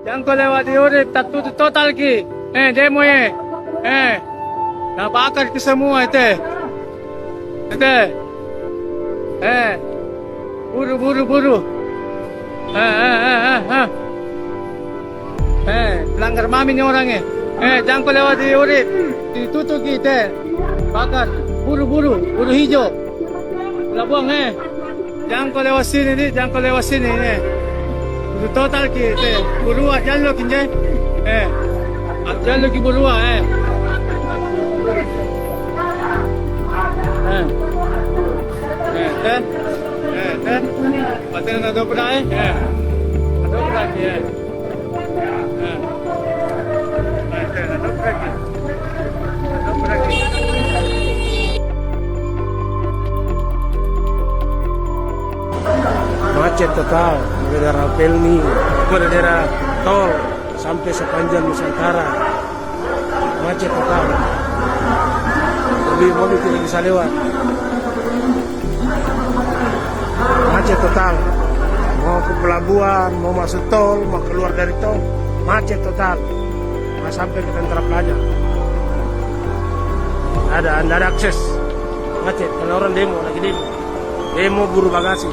Jangkau lewat di Urip, tertutup total ki. Demo ye. Nabakar ke semua itu. Itu. Buru. Pelanggar mami ni orangnya. Jangkau lewat di Urip, ditutup kita. Bakar, buru hijau. Labuang jangkau lewat sini ni, Itu total kita. Burua jalan lo kinje. Jalan lo ki burua Batin na do pernah Ada pernah ki Macet total dari daerah Pelni ke daerah tol sampai sepanjang Nusantara, macet total. Mobil tidak bisa lewat, macet total. Mau ke pelabuhan, mau masuk tol, mau keluar dari tol, macet total. Mau sampai ke Tentara Pelajar, anda ada akses, macet. Kalau orang demo lagi demo buru bagasi.